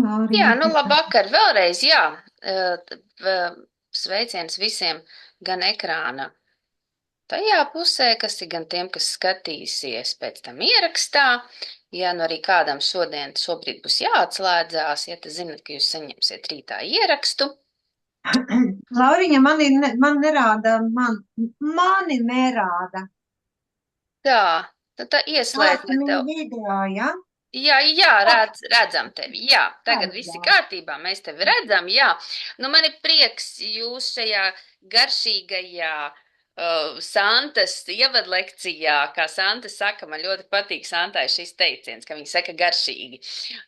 Jā, Lauriņa, nu kas tā? labvakar vēlreiz, jā. Sveiciens visiem gan ekrāna tajā pusē, kas ir gan tiem, kas skatīsies pēc tam ierakstā. Ja nu arī kādam šobrīd būs jāatslēdzās, ja te zinat, ka jūs saņemsiet rītā ierakstu. Lauriņa, man nerāda, mani nerāda. Tā, tad tā ieslēdziet Esmu tev. video, ja? Jā, jā, redzam tevi. Jā, tagad viss ir Redzam. kārtībā, mēs tevi redzam, jā. Nu, man ir prieks jūs šajā garšīgajā Santas ievadlekcijā, kā Santa saka, man ļoti patīk Santai šis teiciens, ka viņa saka garšīgi.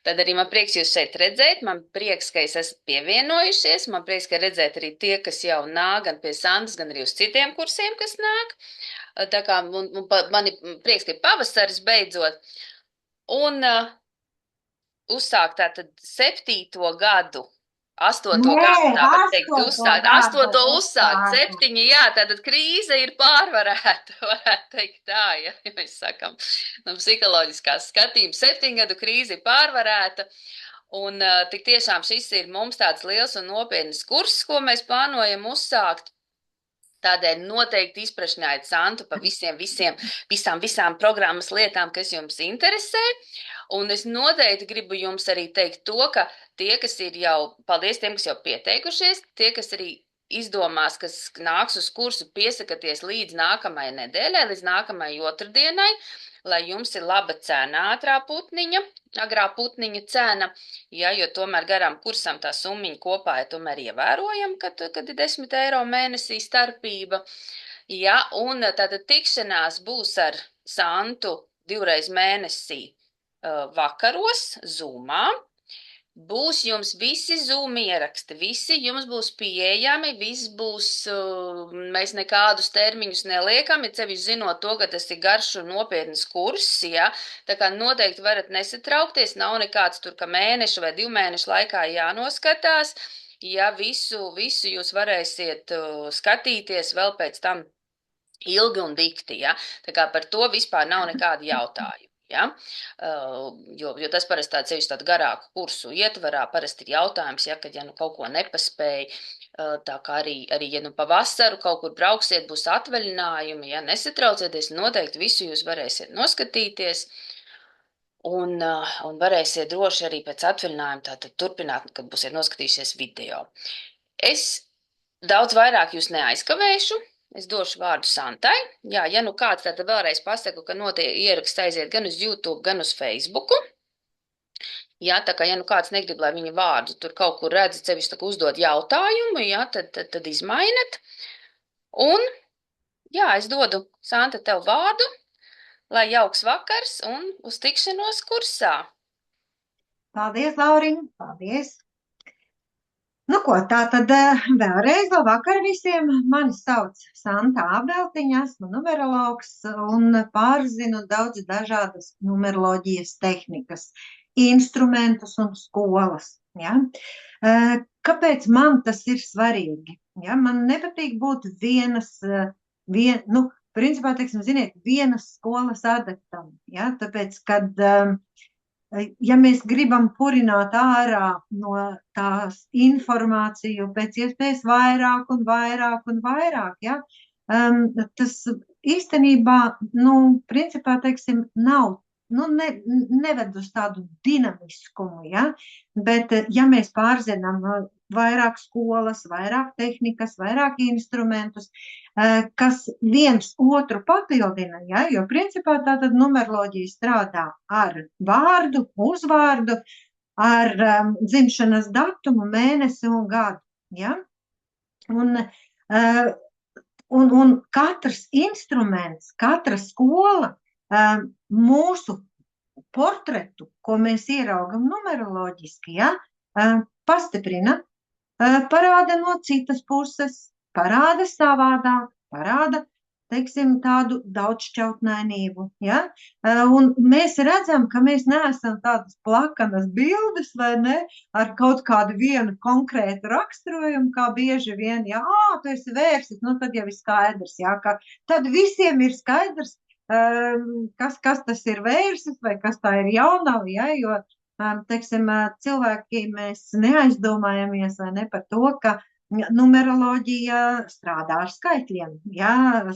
Tad arī man prieks jūs šeit redzēt, man prieks, ka jūs esat pievienojušies, man prieks, ka redzēt arī tie, kas jau nāk gan pie Santas, gan arī uz citiem kursiem, kas nāk. Tā kā man ir prieks, ka ir pavasaris beidzot. Un uzsākt tātad 7. gadu, 8. Nē, gadu, tā var teikt, 8. uzsākt, 8. gada uzsākt, uzsāku. 7, jā, tātad krīze ir pārvarēta, varētu teikt tā, ja mēs sakam, no psiholoģiskās skatījums, 7 gadu krīze ir pārvarēta. Un tik tiešām šis ir mums tāds liels un nopietns kurs, ko mēs plānojam uzsākt. Tādēļ noteikti izprašņājiet Santu pa visām programmas lietām, kas jums interesē. Un es noteikti gribu jums arī teikt to, ka tie, kas ir jau, paldies tiem, kas jau pieteikušies, tie, kas arī izdomās, kas nāks uz kursu, piesakaties līdz nākamajai nedēļai, līdz nākamajai otrdienai, lai jums ir laba cena agrā putniņa cena, ja, jo tomēr garām kursam tā summiņa kopā ir tomēr ievērojama, kad ir 10 eiro mēnesī starpība. Ja, un tātad tikšanās būs ar Santu 2 reiz mēnesī vakaros, Zoomā. Būs jums visi Zoom ieraksti, visi jums būs pieejami, viss būs, mēs nekādus termiņus neliekam, ja sevišķi zinot to, ka tas ir garš un nopietnas kurs, ja, tā kā noteikti varat nesatraukties, nav nekāds tur, ka mēnešu vai 2 mēnešu laikā jānoskatās, ja visu jūs varēsiet skatīties vēl pēc tam ilgi un dikti, ja, tā kā par to vispār nav nekādi jautājumi. Ja? Jo tas parasti tādu garāku kursu ietvarā, parasti ir jautājums, ja, kad ja nu kaut ko nepaspēj, tā kā arī ja nu pa vasaru kaut kur brauksiet, būs atvaļinājumi, ja nesatraucieties, noteikti visu jūs varēsiet noskatīties un varēsiet droši arī pēc atvaļinājuma tātad turpināt, kad būsiet noskatījušies video. Es daudz vairāk jūs neaizkavēšu. Es došu vārdu Santai. Jā, ja nu kāds tātad vēlreiz pasaku, ka notiek ieraksts aiziet gan uz YouTube, gan uz Facebooku. Jā, tā kā ja nu kāds negrib, lai viņa vārdu tur kaut kur redz, sevišķi tā kā uzdod jautājumu, jā, tad izmainat. Un, jā, es dodu, Santa, tev vārdu, lai jauks vakars un uz tikšanos kursā. Paldies, Lauriņa, paldies. Nu ko, tā tad vēlreiz labvakar visiem. Mani sauc Santa Ābeltiņa, esmu numerologs un pārzinu daudz dažādas numeroloģijas tehnikas, instrumentus un skolas. Ja? Kāpēc man tas ir svarīgi? Ja? Man nepatīk būt principā, teiksim, ziniet, vienas skolas adeptam. Ja? Tāpēc, kad ja mēs gribam purināt ārā no tās informāciju pēc iespējas vairāk un vairāk un vairāk, ja, tas īstenībā, principā, teiksim, nav, neved uz tādu dinamiskumu, ja, bet ja mēs pārzinām vairāk skolas, vairāk tehnikas, vairāk instrumentus, kas viens otru papildina, ja, jo principā tātad numeroloģija strādā ar vārdu, uzvārdu, ar dzimšanas datumu, mēnesi un gadu, ja, un katrs instruments, katra skola mūsu portretu, ko mēs ieraugam numeroloģiski, ja, pastiprina, parāda no citas puses, parāda savādāk, parāda, teiksim, tādu daudzšķautnainību, ja? Un mēs redzam, ka mēs neesam tādas plakanas bildes, vai ne, ar kaut kādu vienu konkrētu raksturojumu, kā bieži vien, ja, tu esi vērsis, tad jau ir skaidrs, ja, ka tad visiem ir skaidrs, kas tas ir vērsis, vai kas tā ir jaunava, ja, jo teiksim, cilvēki mēs neaizdomājamies vai ne par to, ka numeroloģija strādā ar skaitļiem, ja,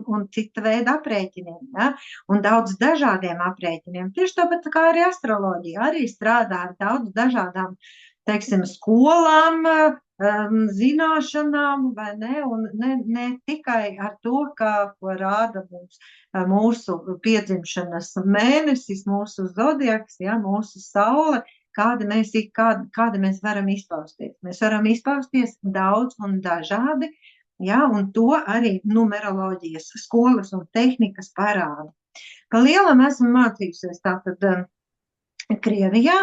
un cita veida aprēķiniem, ja, un daudz dažādiem aprēķiniem. Tieši tāpat kā arī astroloģija, arī strādā ar daudz dažādām, teiksim, skolām, zināšanām, vai ne, un ne tikai ar to, ko rāda mums mūsu piedzimšanas mēnesis, mūsu zodiaks, ja, mūsu saule, kāda mēs varam izpausties. Mēs varam izpausties daudz un dažādi, ja, un to arī numeroloģijas skolas un tehnikas parāda. Pa lielam esmu mācījusies tātad Krievijā,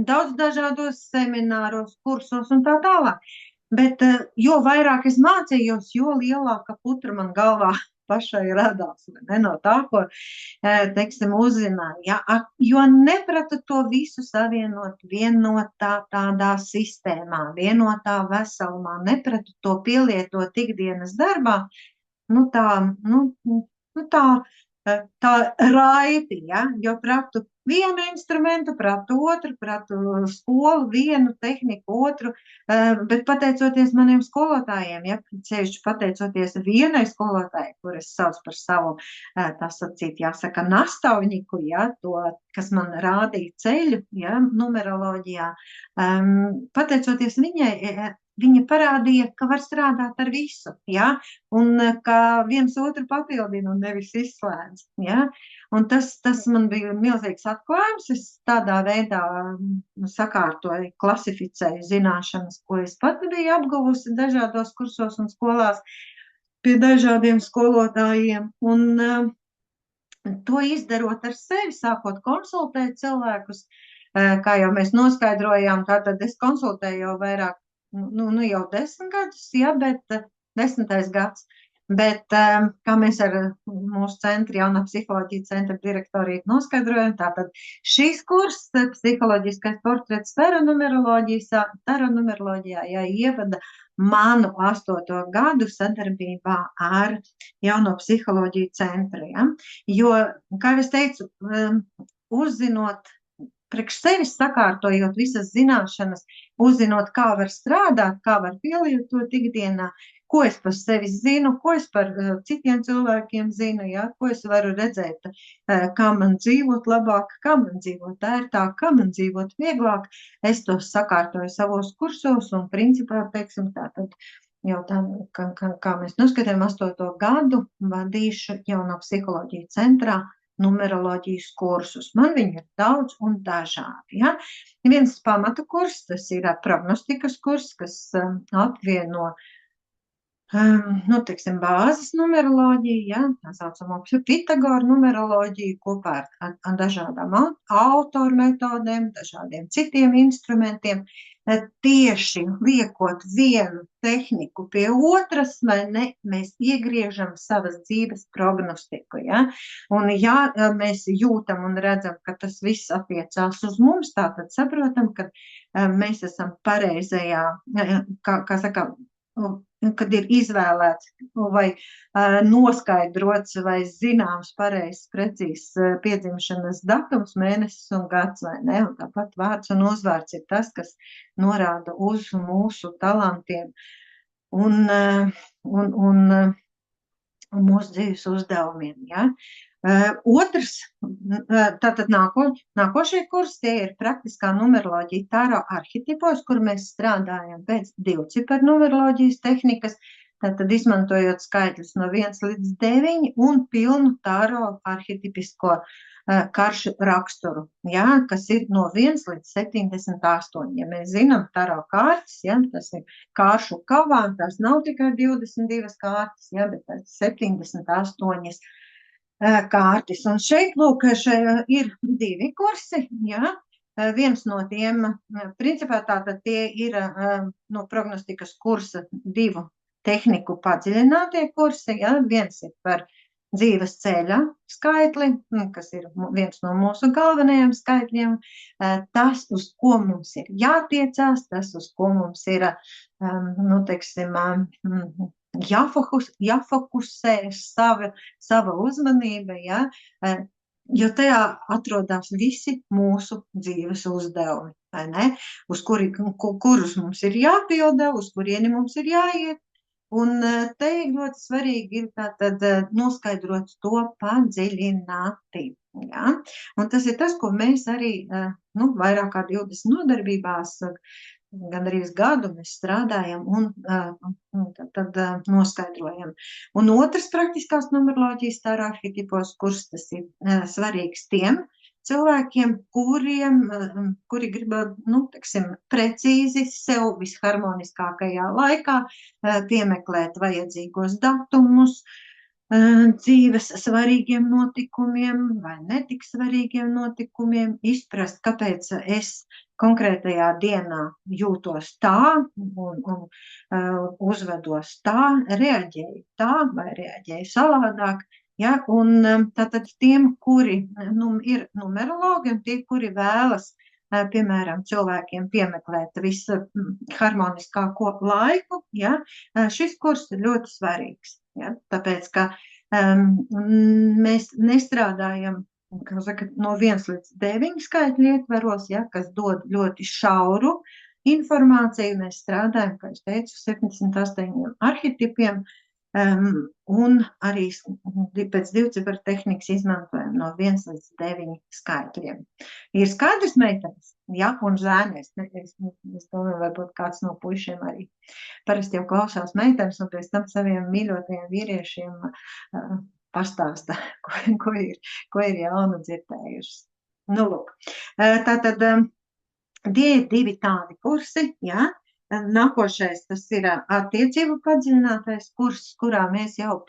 daudz dažādos semināros, kursos un tā tālāk. Bet jo vairāk es mācījos, jo lielāka putra man galvā pašai radās, ne no tā, ko, teiksim, uzzināju, ja, jo nepratu to visu savienot vienotā tādā sistēmā, vienotā veselumā, nepratu to pielietot ikdienas darbā, tā raiti, ja, jo pratu vienu instrumentu, pratu otru, pratu skolu, vienu tehniku, otru, bet pateicoties maniem skolotājiem, ja, sevišķi pateicoties vienai skolotājai, kur es sauc par savu, tā sacīt, jāsaka, nastavniku, ja, to, kas man rādīja ceļu, ja, numeroloģijā, pateicoties viņai, viņa parādīja, ka var strādāt ar visu, ja, un ka viens otru papildina un nevis izslēdz, ja, un tas man bija milzīgs atklājums, es tādā veidā sakārtoju, klasificēju zināšanas, ko es pati biju apguvusi dažādos kursos un skolās pie dažādiem skolotājiem, un to izdarot ar sevi, sākot konsultēt cilvēkus, kā jau mēs noskaidrojām, tātad es konsultēju jau vairāk, jau 10 gadus, ja, bet 10. gads, bet kā mēs ar mūsu centru, jaunā psiholoģija centra direktorītu noskaidrojam, tātad šīs kurs, psiholoģiskais portrets taronumeroloģijā, ja, ievada manu 8. gadu sadarbībā ar jauno psiholoģiju centru, ja, jo, kā es teicu, uzzinot, priekš sevis sakārtojot visas zināšanas, uzzinot, kā var strādāt, kā var pielietot ikdienā, ko es par sevi zinu, ko es par citiem cilvēkiem zinu, ja, ko es varu redzēt, kā man dzīvot labāk, kā man dzīvot ērtāk, kā man dzīvot vieglāk. Es to sakārtoju savos kursos un principā, teiksim, tātad jau tā, kā mēs noskatījām 8. gadu, vadīšu jauno psiholoģiju centrā numeroloģijas kursus. Man viņi ir daudz un dažādi. Ja? Viens pamata kurs, tas ir prognostikas kurs, kas apvieno teiksim, bāzes numeroloģiju, ja? Tā saucamo Pitagoru numeroloģiju kopā ar dažādām autoru metodēm, dažādiem citiem instrumentiem, tieši liekot vienu tehniku pie otras, vai ne, mēs iegriežam savas dzīves prognostiku, ja? Un ja mēs jūtam un redzam, ka tas viss attiecās uz mums, tātad saprotam, ka mēs esam pareizajā, kā saka, kad ir izvēlēts vai noskaidrots vai zināms pareizs, precīzs piedzimšanas datums, mēnesis un gads, vai ne? Un tāpat vārds un uzvārds ir tas, kas norāda uz mūsu talantiem un mūsu dzīves uzdevumiem, ja? Otrs, tātad nākošie kursi, tie ir praktiskā numeroloģija taro arhetipos, kur mēs strādājam pēc divciparu numeroloģijas tehnikas, tātad izmantojot skaitļus no 1 līdz 9 un pilnu taro arhetipisko karšu raksturu, ja, kas ir no 1 līdz 78. Ja mēs zinām taro kārtas, ja, tas ir kāršu kavā, tās nav tikai 22 kārtas, ja, bet tas 78 kārtas. Un šeit, lūk, ir 2 kursi, ja, viens no tiem, principā tātad tie ir no prognostikas kursa 2 tehniku padziļinātie kursi, ja, viens ir par dzīves ceļa skaitli, kas ir viens no mūsu galvenajiem skaitļiem, tas, uz ko mums ir jātiecās, tas, uz ko mums ir, teiksim, jāfokusē sava uzmanība, ja, jo tajā atrodas visi mūsu dzīves uzdevumi, vai ne? Kurus mums ir jāpilda, uz kurieni mums ir jāiet. Un te ļoti svarīgi ir tātad noskaidrot to padziļināti. Ja? Un tas ir tas, ko mēs arī vairāk kā 20 nodarbībās gan arī gadu mēs strādājam un tad noskaidrojam. Un otrs praktiskās numeroloģijas tā ir arhetipos kurs, tas ir svarīgs tiem cilvēkiem, kuri grib, precīzi sev visharmoniskākajā laikā piemeklēt vajadzīgos datumus, dzīves svarīgiem notikumiem vai netik svarīgiem notikumiem, izprast, kāpēc es konkrētajā dienā jūtos tā un uzvedos tā, reaģēju tā vai reaģēju savādāk. Ja, un tātad tiem, kuri ir numerologi un tie, kuri vēlas, piemēram, cilvēkiem piemeklēt visu harmoniskāko laiku, ja, šis kurs ir ļoti svarīgs. Ja, tāpēc, ka mēs nestrādājam no 1 līdz 9 skaitļu ietveros, ja, kas dod ļoti šauru informāciju. Mēs strādājam, kā es teicu, 78 arhetipiem, un arī pēc divciparu tehnikas izmantojam no 1 līdz 9 skaitļiem. Ir skaidrs, meitenes? Ja, un zēnēs. Es domāju, varbūt kāds no puišiem arī parasti jau klausās meitenes un pēc tam saviem mīļotajiem vīriešiem pastāsta, ko ir jaunu dzirdējušas. Nu, lūk. Tātad tie ir 2 tādi kursi, ja. Nākošais, tas ir attiecību padziļinātais kurs, kurā mēs jau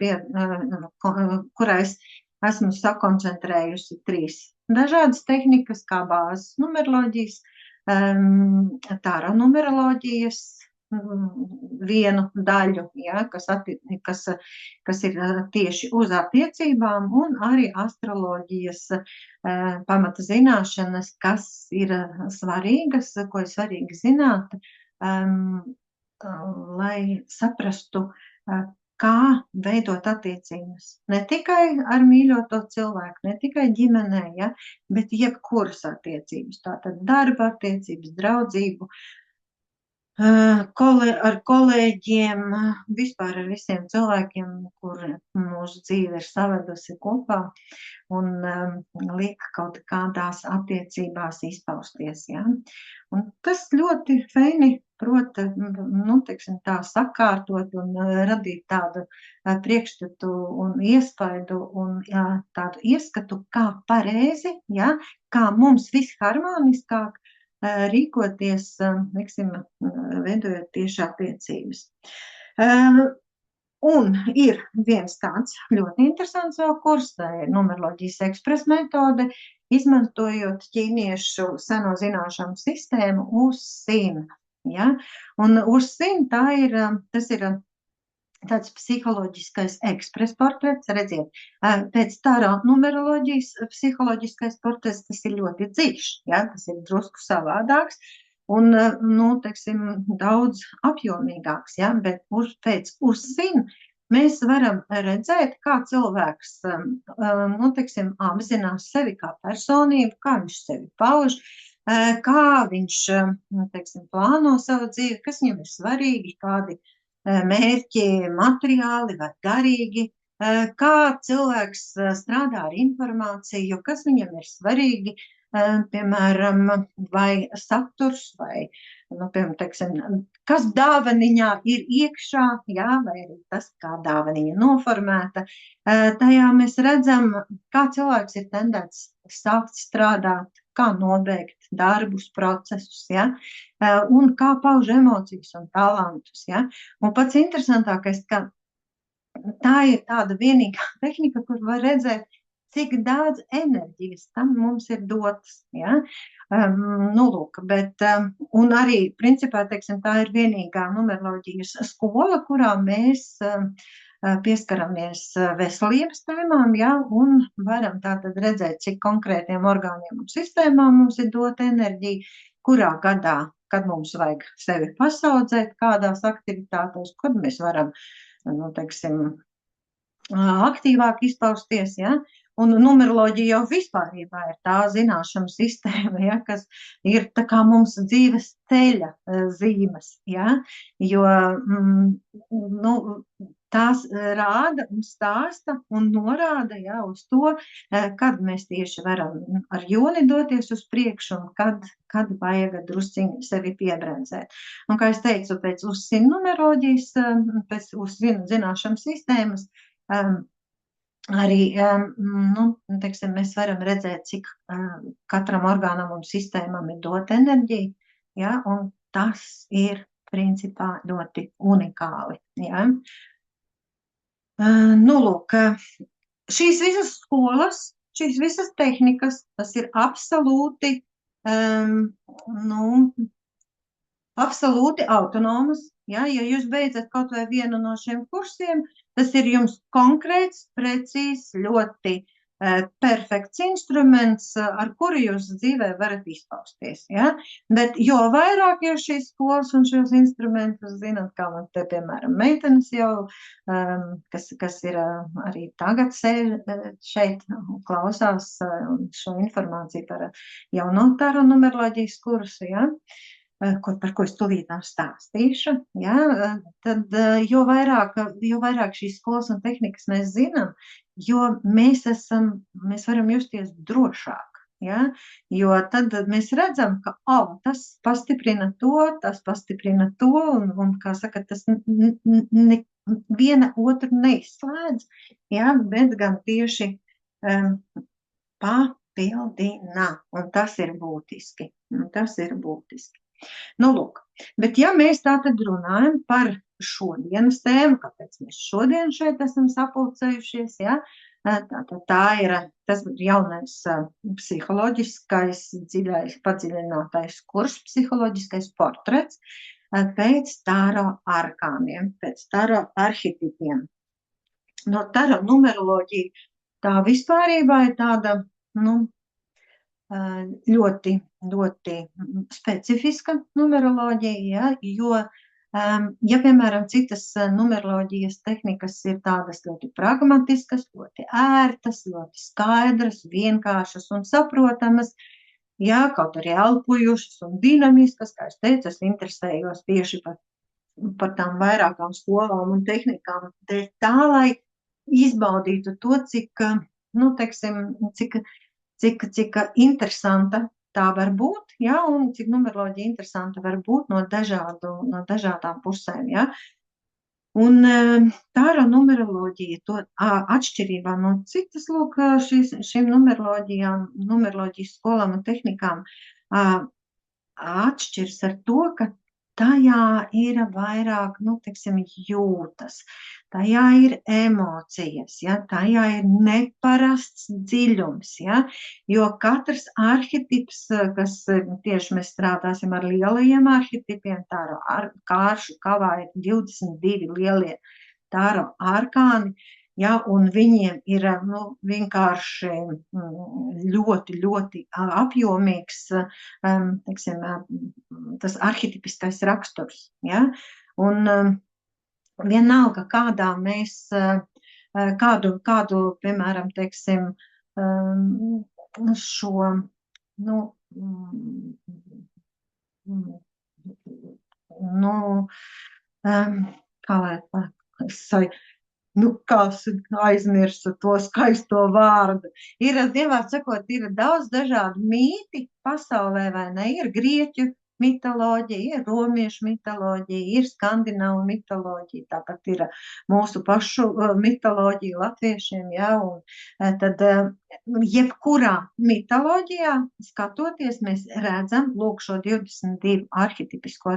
kurā es esmu sakoncentrējusi 3 dažādas tehnikas, kā bāzes numeroloģijas, tāra numeroloģijas vienu daļu, ja, kas ir tieši uz attiecībām, un arī astroloģijas pamata zināšanas, kas ir svarīgas, ko ir svarīgi zināt, lai saprastu, kā veidot attiecības. Ne tikai ar mīļoto cilvēku, ne tikai ģimenē, ja, bet jebkuras attiecības. Tātad darba attiecības, draudzību, ar kolēģiem, vispār ar visiem cilvēkiem, kur mūsu dzīve ir savedusi kopā un liek kaut kādās attiecībās izpausties. Ja? Un tas ļoti feini prot, tā sakārtot un radīt tādu priekšstatu un iespaidu un tādu ieskatu, kā pareizi, ja? Kā mums visharmoniskāk rīkoties, veidojot tieši attiecības. Un ir viens tāds ļoti interesants vēl kurs, tā ir numeroloģijas ekspresa metode, izmantojot ķīniešu seno zināšanu sistēmu USIN. Ja? Un USIN tas ir tāds psiholoģiskais ekspres portrets, redziet, pēc tāra numeroloģijas psiholoģiskais portrets, tas ir ļoti dziļš, ja? Tas ir drusku savādāks un, daudz apjomīgāks, ja? Bet pēc USIN mēs varam redzēt, kā cilvēks, apzinās sevi kā personību, kā viņš sevi pauž, kā viņš, plāno savu dzīvi, kas viņam ir svarīgi, kādi mērķi materiāli vai garīgi, kā cilvēks strādā ar informāciju, kas viņam ir svarīgi, piemēram, vai saturs, vai, kas dāvaniņā ir iekšā, jā, vai arī tas, kā dāvaniņa noformēta. Tajā mēs redzam, kā cilvēks ir tendēts sākt strādāt, kā nobeigt darbus, procesus, ja? Un kā pauž emocijas un talantus. Ja? Un pats interesantākais, ka tā ir tāda vienīgā tehnika, kur var redzēt, cik daudz enerģijas tam mums ir dotas. Ja? Un arī, principā, tā ir vienīgā numeroloģijas skola, kurā mēs pieskaramies veselības tēmām, ja, un varam tātad redzēt, cik konkrētiem orgāniem un sistēmām mums ir dota enerģija, kurā gadā, kad mums vajag sevi pasaudzēt, kādās aktivitātēs, kad mēs varam nu, teiksim, aktīvāk izpausties, ja? Un numeroloģija jau vispārībā ir tā zināšanu sistēma, ja, kas ir tā kā mums dzīves ceļa zīmes, ja, jo nu, tās rāda un stāsta un norāda, ja, uz to, kad mēs tieši varam ar jūni doties uz priekšu un kad vajag drusciņi sevi piebremzēt. Un, kā es teicu, pēc uzsina numeroloģijas, pēc uzsina zināšanu sistēmas, arī, nu, teiksim, mēs varam redzēt, cik katram orgānam un sistēmam ir dot enerģiju, ja, un tas ir principā ļoti unikāli, ja. Nu, lūk, šīs visas skolas, šīs visas tehnikas, tas ir absolūti, nu, absolūti autonomas, ja jūs beidzat kaut vai vienu no šiem kursiem, tas ir jums konkrēts, precīzs, ļoti perfekts instruments, ar kuru jūs dzīvē varat izpausties, ja? Bet jo vairāk jūs šīs skolas un šos instrumentus zinat, kā man te, piemēram, meitenes jau, kas ir arī tagad šeit klausās šo informāciju par jauno taro numeroloģijas kursu, ja? Par ko es tūlīt nav stāstīšu, ja, tad jo vairāk šīs skolas un tehnikas mēs zinām, jo mēs varam justies drošāk, ja, jo tad mēs redzam, ka, tas pastiprina to, un kā saka, tas viena otru neizslēdz, ja, bet gan tieši papildina, un tas ir būtiski, Nu, lūk, bet ja mēs tātad runājam par šodienas tēmu, kāpēc mēs šodien šeit esam sapulcējušies, ja, tas ir jaunais psiholoģiskais, dziļais, padziļinātais kurs, psiholoģiskais portrets pēc taro arkāniem, pēc taro arhetipiem. No taro numeroloģija tā vispārībā ir tāda, nu, ļoti specifiska numeroloģija, ja, jo, ja, piemēram, citas numeroloģijas tehnikas ir tādas ļoti pragmatiskas, ļoti ērtas, ļoti skaidras, vienkāršas un saprotamas, ja, kaut arī elpojušas un dinamiskas, kā es teicu, es interesējos tieši par tām vairākām skolām un tehnikām, tā, lai izbaudītu to, cik, nu, teiksim, cik interesanta tā var būt, ja, un cik numeroloģija interesanta var būt no dažādām pusēm, ja. Un tāra numeroloģija, to atšķirībā no citas, lūk, šīm numeroloģijas skolām un tehnikām, atšķirs ar to, ka tajā ir vairāk, nu, teiksim, jūtas, tajā ir emocijas, ja, tajā ir neparasts dziļums, ja, jo katrs arhetips, kas tieši mēs strādāsim ar lielajiem arhetipiem, tāro kāršu kavā ir 22 lielie tāro arkāni, ja, un viņiem ir, nu, vienkārši ļoti apjomīgs, teiksim, tas arhetipiskais raksturs, ja, un vienalga, kādā mēs, kādu, piemēram, teiksim, šo, nu, kā lai nu, kas aizmirsu to skaisto vārdu. Ir, vienmēr sakot, ir daudz dažādu mīti pasaulē, vai ne? Ir grieķu mitoloģija, ir romiešu mitoloģija, ir skandināvu mitoloģija, tāpat ir mūsu pašu mitoloģija latviešiem, ja, un tad jebkurā mitoloģijā skatoties, mēs redzam, lūk, šo 22 arhetipisko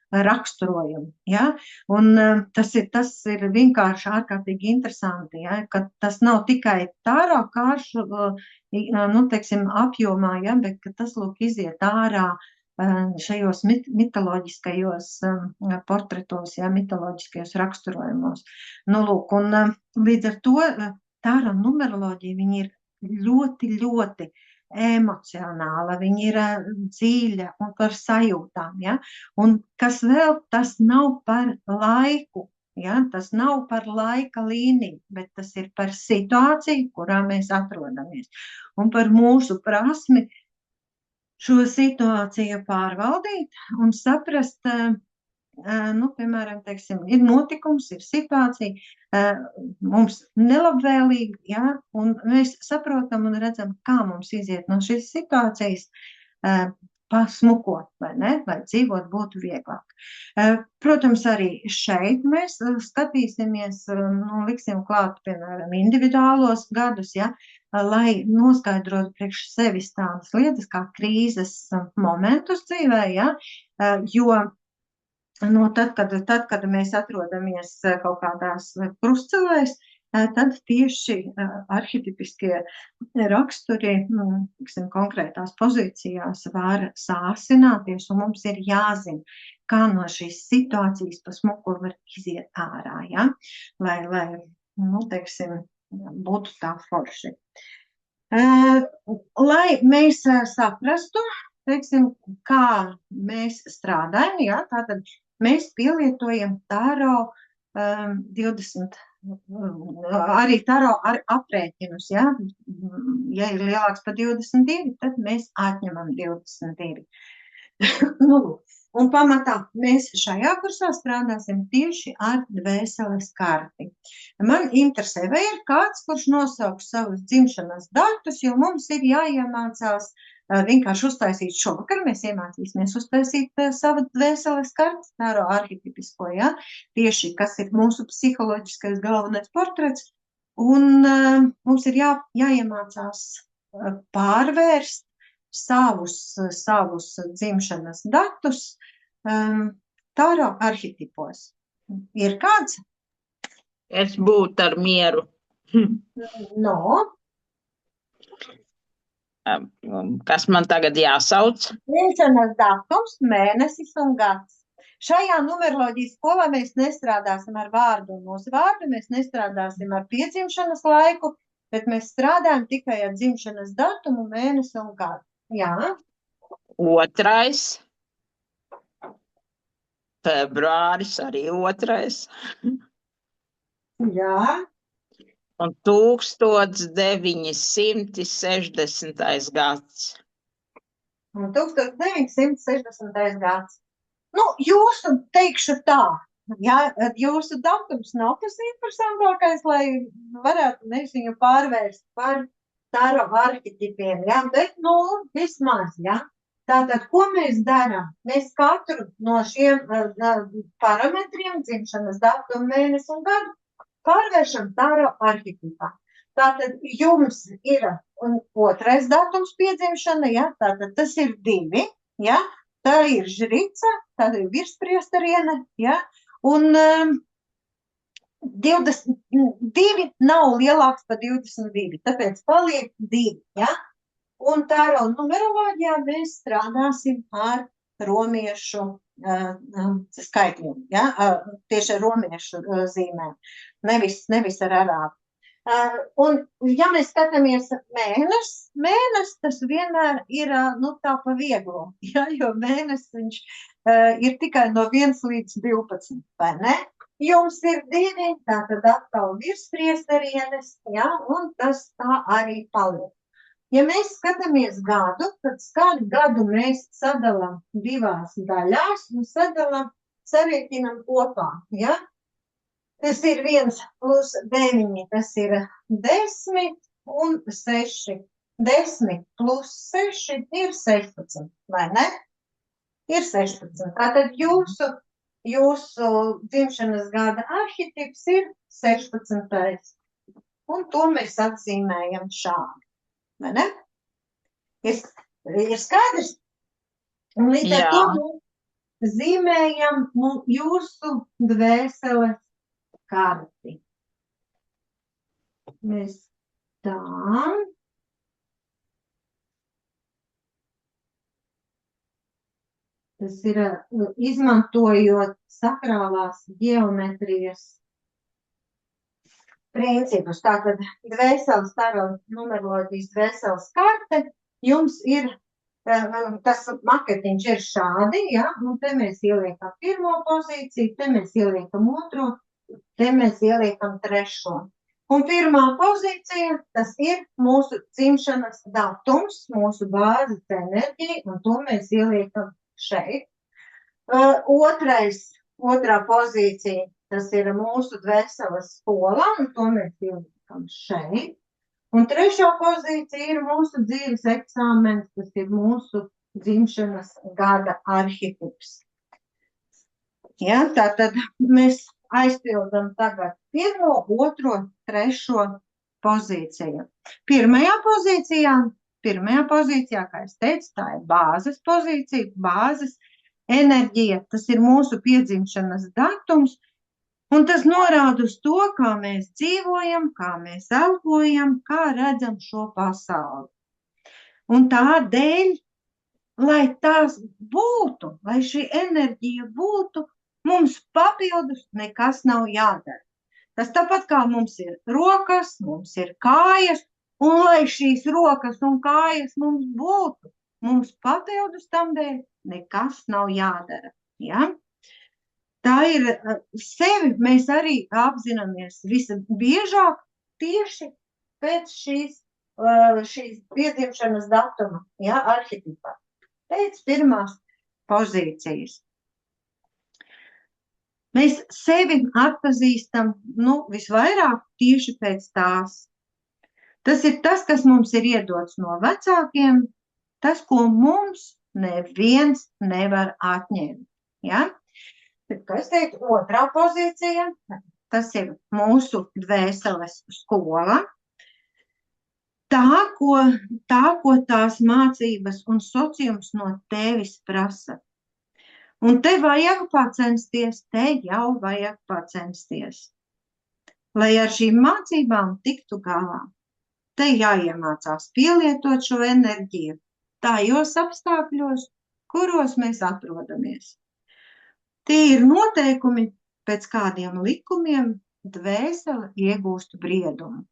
raksturojumu, ja, un tas ir vienkārši ārkārtīgi interesanti, ja, ka tas nav tikai tāro kāršu, nu, teiksim, apjomā, ja, bet ka tas, lūk, iziet ārā šajos mitoloģiskajos portretos, ja, mitoloģiskajos raksturojumos. Nu, lūk, un līdz ar to tāro numeroloģija, viņi ir ļoti emocionāla, viņa ir dziļa un par sajūtām, ja? Un kas vēl, tas nav par laiku, Ja? Tas nav par laika līniju, bet tas ir par situāciju, kurā mēs atrodamies. Un par mūsu prasmi šo situāciju pārvaldīt un saprast, nu, piemēram, teiksim, ir notikums, ir situācija, mums nelabvēlīga, ja, un mēs saprotam un redzam, kā mums iziet no šīs situācijas, pasmukot, vai ne, lai dzīvot būtu vieglāk. Protams, arī šeit mēs skatīsimies, nu, liksim klāt, piemēram, individuālos gadus, ja, lai noskaidrotu priekš sevis tādas lietas kā krīzes momentus dzīvē, ja, jo nu, tad, kad mēs atrodamies kaut kādās krustcelēs, tad tieši arhetipiskie raksturi, konkrētās pozīcijās var sāsināties, un mums ir jāzina, kā no šīs situācijas pa smuku var iziet ārā, ja? Lai, nu, teiksim, būtu tā forši. Lai mēs saprastu, teiksim, kā mēs strādājam, ja? Tātad mēs pielietojam Taro 20, arī Taro aprēķinus, ja? Ja ir lielāks par 22, tad mēs atņemam 22. Nu, un pamatā mēs šajā kursā strādāsim tieši ar dvēseles karti. Man interesē, vai ir kāds, kurš nosauks savus dzimšanas datus, jo mums ir jāiemācās vienkārši uztaisīt šovakar, mēs iemācīsimies uztaisīt savu dvēseles karti, Taro arhetipisko, ja? Tieši, kas ir mūsu psiholoģiskais galvenais portrets, un mums ir jāiemācās pārvērst savus dzimšanas datus Taro arhetipos. Ir kāds? Es būtu ar mieru. No. Kas man tagad jāsauc? Dzimšanas datums, mēnesis un gads. Šajā numeroloģijas skolā mēs nestrādāsim ar vārdu un uzvārdu, mēs nestrādāsim ar piedzimšanas laiku, bet mēs strādājam tikai ar dzimšanas datumu, mēnesi un gadu. Jā. 2. februāris, arī 2. Jā. Un 1960. gads. Un 1960. gads. Nu, jūsu teikšu tā, ja, jūsu datums nav tas interesantākais, lai varētu nevis viņu pārvērst par Taro arhetipiem, ja, bet, nu, vismaz, ja. Tātad, ko mēs darām? Mēs katru no šiem parametriem, dzimšanas datumu, mēnesi un gadu, pārvēršam Taro arhetipā. Tātad jums ir 2. datums piedzimšana, ja? Tātad tas ir 2, ja? Tā ir žrica, tā ir virspriestariene, ja? Un 22 nav lielāks par 22, tāpēc paliek 2, ja? Un Taro numeroloģijā mēs strādāsim ar romiešu skaitļiem, ja? Tieši ar romiešu zīmēm, nevis ar arābu. Un, ja mēs skatāmies mēnesis, tas vienmēr ir, nu, tā pa vieglo, ja? Jo mēnesis viņš ir tikai no 1 līdz 12, vai ne? Jums ir 2, tātad atkal virspriestarienes, ja? Un tas tā arī paliek. Ja mēs skatāmies gadu, tad gadu mēs sadalām 2 daļās un sarēķinam kopā, ja? Tas ir 1 plus 9, tas ir 10 un 6. 10 plus 6 ir 16, vai ne? Ir 16. Tātad jūsu dzimšanas gada arhetips ir 16. Un to mēs atzīmējam šādi, vai ne? Ir skaidrs? Un līdz ar to mēs zīmējam jūsu dvēseles karti. Mēs tā. Tas ir izmantojot sakrālās ģeometrijas principus. Tātad dvēseles Taro numeroloģijas dvēseles karte jums ir, tas maketiņš ir šādi, ja, un te mēs ieliekam 1. pozīciju, te mēs ieliekam 2. te mēs ieliekam 3. Un pirmā pozīcija, tas ir mūsu dzimšanas datums, mūsu bāzes enerģija, un to mēs ieliekam šeit. Otrā pozīcija, tas ir mūsu dvēseles skola, un to mēs ieliekam šeit. Un 3. pozīcija ir mūsu dzīves eksāmens, tas ir mūsu dzimšanas gada arhetips. Ja, tātad mēs aizpildam tagad 1., 2., 3. pozīciju. Pirmajā pozīcijā, kā es teicu, tā ir bāzes pozīcija, bāzes enerģija, tas ir mūsu piedzimšanas datums, un tas norāda uz to, kā mēs dzīvojam, kā mēs elpojam, kā redzam šo pasauli. Un tādēļ, lai tās būtu, lai šī enerģija būtu, mums papildus nekas nav jādara. Tas tāpat kā mums ir rokas, mums ir kājas, un lai šīs rokas un kājas mums būtu, mums papildus tam dēļ nekas nav jādara. Ja? Tā ir sevi, mēs arī apzināmies visbiežāk tieši pēc šīs piedzimšanas datuma, ja, arhetipā, pēc pirmās pozīcijas. Mēs sevi atpazīstam, visvairāk tieši pēc tās. Tas ir tas, kas mums ir iedots no vecākiem, tas, ko mums neviens nevar atņemt. Ja? Kā es teicu, otrā pozīcija, tas ir mūsu dvēseles skola. Tā, ko tās mācības un sociums no tevis prasa. Un te vajag pacensties, lai ar šīm mācībām tiktu galā. Te jāiemācās pielietot šo enerģiju tajos apstākļos, kuros mēs atrodamies. Tie ir noteikumi, pēc kādiem likumiem dvēsele iegūst briedumu.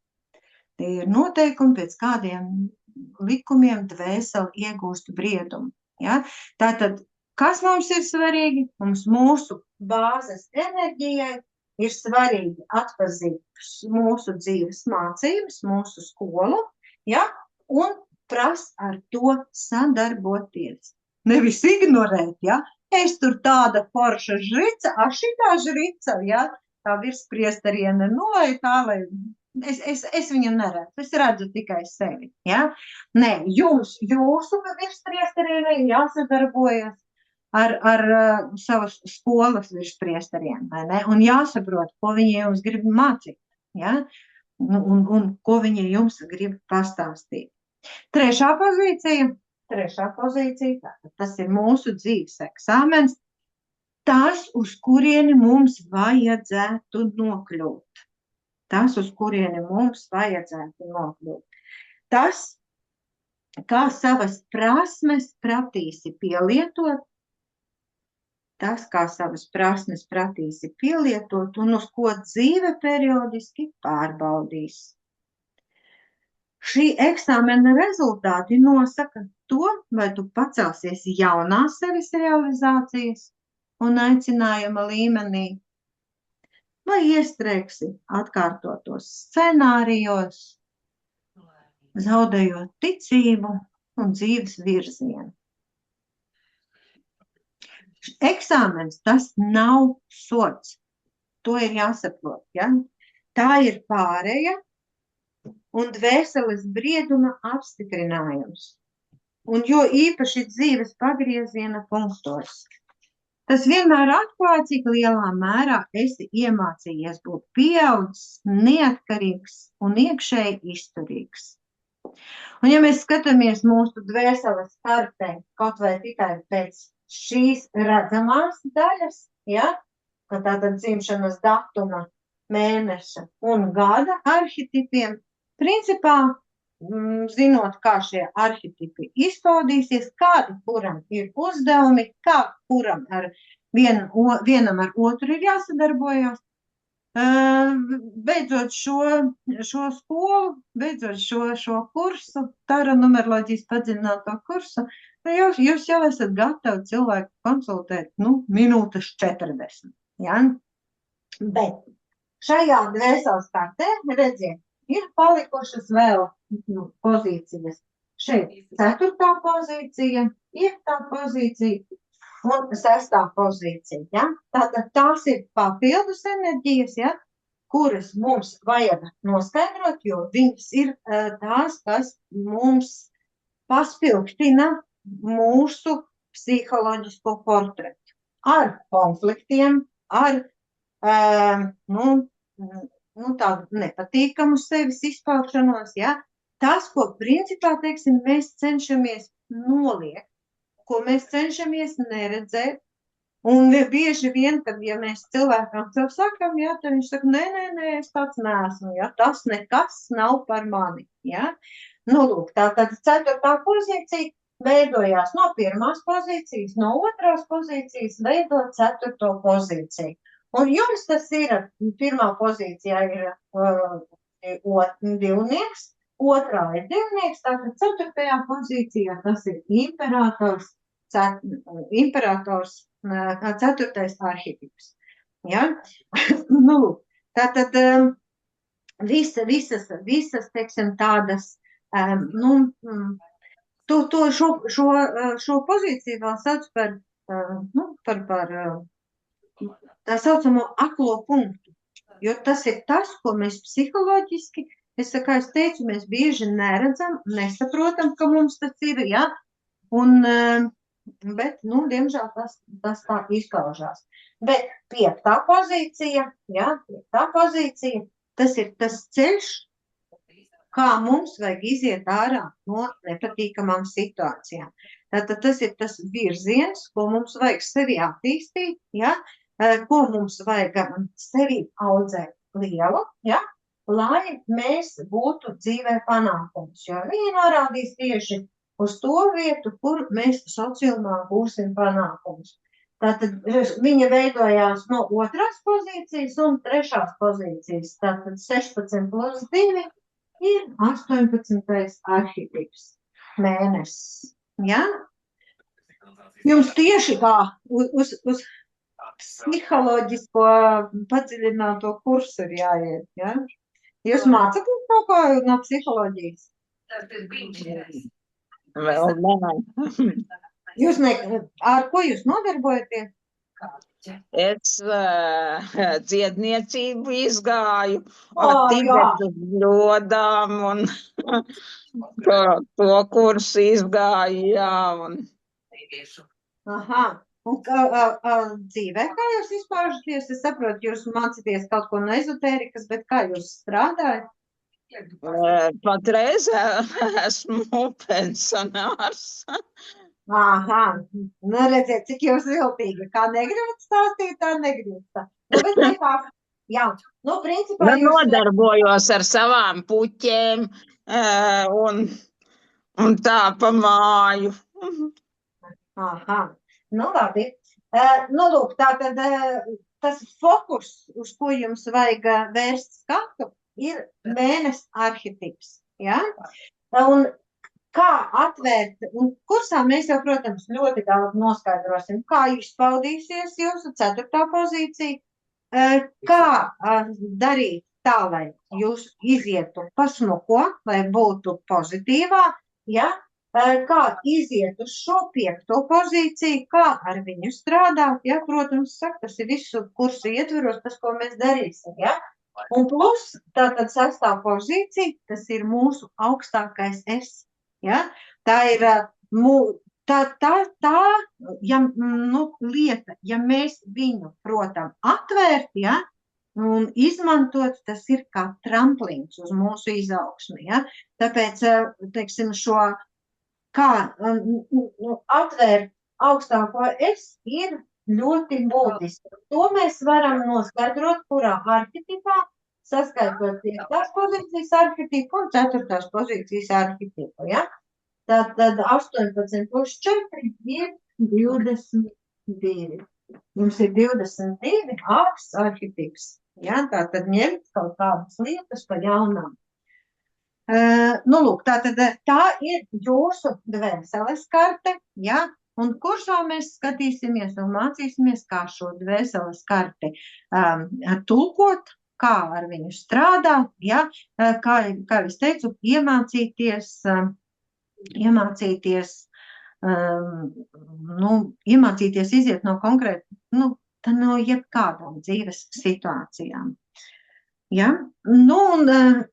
Tie ir noteikumi, pēc kādiem likumiem dvēsele iegūst briedumu. Ja? Tātad, kas mums ir svarīgi? Mums mūsu bāzes enerģijai ir svarīgi atpazīt mūsu dzīves mācības, mūsu skolu, ja? Un prast ar to sadarboties. Nevis ignorēt, ja? Es tur tāda forša žrica, šitā žrica, ja? Tā virspriesteriene, lai tā, lai... Es viņu neredzu, es redzu tikai sevi, ja? Nē, jūsu virspriesterienei jāsadarbojas ar savas skolas virspriesteriem, vai ne? Un jāsaprot, ko viņi jums grib mācīt, ja? Un ko viņi jums grib pastāstīt. Trešā pozīcija, tas ir mūsu dzīves eksāmens, tas, uz kurieni mums vajadzētu nokļūt. Tas, kā savas prasmes pratīsi pielietot, un uz ko dzīve periodiski pārbaudīs. Šī eksāmena rezultāti nosaka to, vai tu pacelsies jaunās sevis realizācijas un aicinājuma līmenī, vai iestrēgsi atkārtotos scenārijos, zaudējot ticību un dzīves virzienu. Eksāmens, tas nav sods. To ir jāsaprot, ja? Tā ir pāreja un dvēseles brieduma apstiprinājums. Un jo īpaši dzīves pagrieziena punktos. Tas vienmēr atklāja, cik lielā mērā esi iemācījies būt pieaudzis, neatkarīgs un iekšēji izturīgs. Un ja mēs skatāmies mūsu dvēseles kartē, kaut vai tikai pēc šīs redzamās daļas, ja, ka tātad dzimšanas datuma, mēneša un gada arhetipiem, principā, zinot, kā šie arhetipi izpaudīsies, kādi kuram ir uzdevumi, kā kuram vienam ar otru ir jāsadarbojas, beidzot šo skolu, beidzot šo kursu, Tara numeroloģijas padziļināto kursu, jūs jau esat gatavi cilvēku konsultēt, minūtes 40. Ja? Bet šajā dvēseles kartē, redziet, ir palikušas vēl pozīcijas. Šeit 4. pozīcija, 5. pozīcija un 6. pozīcija. Ja? Tātad tās ir papildus enerģijas, ja? Kuras mums vajag noskaidrot, jo viņas ir tās, kas mums paspilgtina mūsu psiholoģisko portretu. Ar konfliktiem, ar tādu nepatīkamu sevis izpaušanos, ja? Tas, ko principā, teiksim, mēs cenšamies noliekt, ko mēs cenšamies neredzēt. Un bieži vien, kad ja mēs cilvēkam sev sakam, ja, tad viņš saka, nē, es tāds neesmu, ja, tas nekas nav par mani. Ja. Nu, lūk, tātad 4. pozīcija veidojās no 1. pozīcijas, no 2. pozīcijas veido 4. pozīciju. Un jums tas ir, 1. pozīcijā ir divnieks, 2. ir divnieks, tātad 4. pozīcijā tas ir imperators, 4. arhetips. Ja? Nu, tātad visas, teiksim, tādas, šo pozīciju vēl sauc par tā saucamo aklo punktu, jo tas ir tas, ko mēs psiholoģiski, es teicu, mēs bieži neredzam, nesaprotam, ka mums tas ir, ja, bet, diemžēl tas tā izpaužās. Bet 5. pozīcija, ja, 5. pozīcija, tas ir tas ceļš, kā mums vajag iziet ārā no nepatīkamām situācijām. Tātad tas ir tas virziens, ko mums vajag sevi attīstīt, ja, ko mums vajag sevi audzēt lielu, ja, lai mēs būtu dzīvē panākums, jo viņi norādīs tieši uz to vietu, kur mēs sociumā būsim panākums. Tātad viņa veidojās no 2. pozīcijas un 3. pozīcijas. Tātad 16 plus 2 ir 18. arhetips mēnesis. Ja? Jums tieši tā uz psiholoģisko padziļināto kursu ir jāiet. Ja? Jūs mācāties kaut ko no psiholoģijas? Vēl nē. Jūs ar ko jūs nodarbojaties? Es dziedniecību izgāju, Tibetas bļodām un to kursu izgāju, jā. Aha, un dzīvē, kā jūs izpaužaties? Es saprotu, jūs mācāties kaut ko no ezotērikas, bet kā jūs strādājat? Patreiz esmu pensionārs. Aha, redziet, cik jūs viltīgi. Kā negribat stāstīt, tā negribat. Bet nekās, jā, principā jūs... Nodarbojos ar savām puķēm un tā pa māju. Aha, labi. Lūk, tātad tas fokus, uz ko jums vajag vērst skatu, ir mēnesis arhetips, ja? Un kā atvērt, un kursā mēs jau, protams, ļoti daudz noskaidrosim, kā izpaudīsies jūsu 4. pozīcija, kā darīt tā, lai jūs izietu pasmuko, lai būtu pozitīvā, ja? Kā iziet uz šo 5. pozīciju, kā ar viņu strādāt, ja? Protams, tas ir visu kursu ietveros, tas, ko mēs darīsim, ja? Un plus, tātad 6. pozīcija, tas ir mūsu augstākais es. Ja? Tā ir lieta, ja mēs viņu, protams, atvērt, ja? Un izmantot, tas ir kā tramplīns uz mūsu izaugsmi. Ja? Tāpēc, teiksim, šo kā atvērt augstāko es ir ļoti būtiski. To mēs varam noskaidrot, kurā arhetipā, saskaitot 5. pozīcijas arhetipu un 4. pozīcijas arhetipu. Ja? Tātad 18 plus 4 ir 22. Jums ir 22 augsts arhetips. Ja? Tātad ņemt kaut kādas lietas pa jaunām. Lūk, tātad tā ir jūsu dvēseles karte, ja? Un kursā mēs skatīsimies un mācīsimies, kā šo dvēseles karti tulkot, kā ar viņu strādāt, ja, kā es teicu, iemācīties iziet no konkrēta, no jebkādām dzīves situācijām. Ja? Un